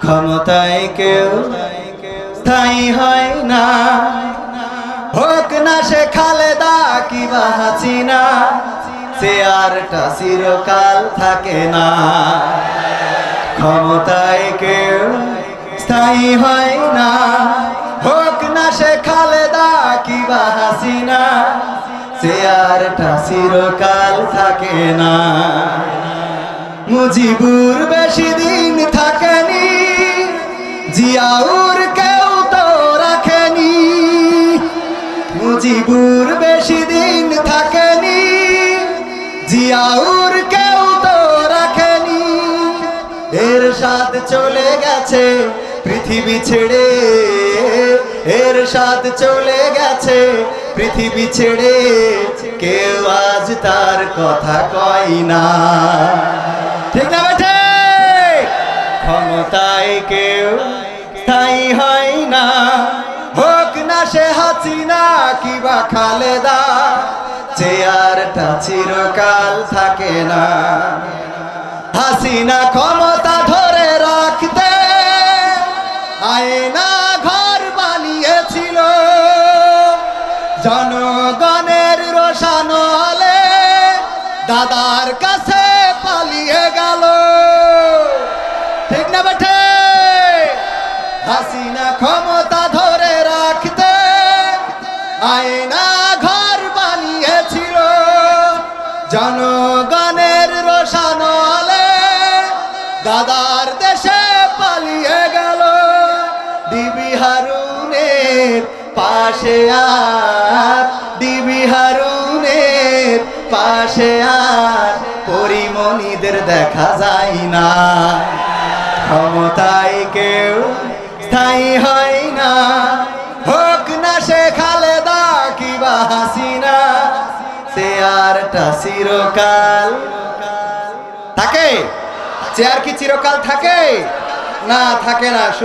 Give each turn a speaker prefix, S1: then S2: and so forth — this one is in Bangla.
S1: ক্ষমতায় কেউ স্থায়ী হয় না, হোক না সে খালেদা কিবা হাসিনা, চেয়ারটা চিরকাল থাকে না। ক্ষমতায় কেউ স্থায়ী হয় না, হোক না সে খালেদা কিবা হাসিনা, চেয়ারটা চিরকাল থাকে না। মুজিবুর বেশি দিন থাকেনি, জিয়াউর কেউ তো রাখেনি। মুজিবুর বেশি দিন থাকেনি, জিয়াউর কেউ তো রাখেনি। এরশাদ চলে গেছে পৃথিবী ছেড়ে, এরশাদ চলে গেছে পৃথিবী ছেড়ে, কেউ আজ তার কথা কয় না। ঠিক না বেঠে? ক্ষমতায় কেউ স্থায়ী হয় না, হোক না সে হাসিনা কিবা খালেদা, চেয়ারটা চিরকাল থাকে না। হাসিনা ক্ষমতা ধরে রাখতে আয়না ঘর বানিয়েছিল, জনগণের রোশানো আলে দাদার কাছে পালিয়ে গেল। ঠিক না বেঠে? হাসিনা ক্ষমতা ধরে রাখতে আয়না ঘর বানিয়েছিল, জনগণের রোশানো আলে দাদার দেশে পালিয়ে গেল। ডিবি হারুনের পাশে আর, ডিবি হারুনের পাশে আর পরিমণিদের দেখা যায় না। ক্ষমতায় কেউ স্থায়ী হয় না, হোক না সে খালেদা কিবা হাসিনা, চেয়ারটা চিরকাল থাকে। চেয়ার কি চিরকাল থাকে? না, থাকে না।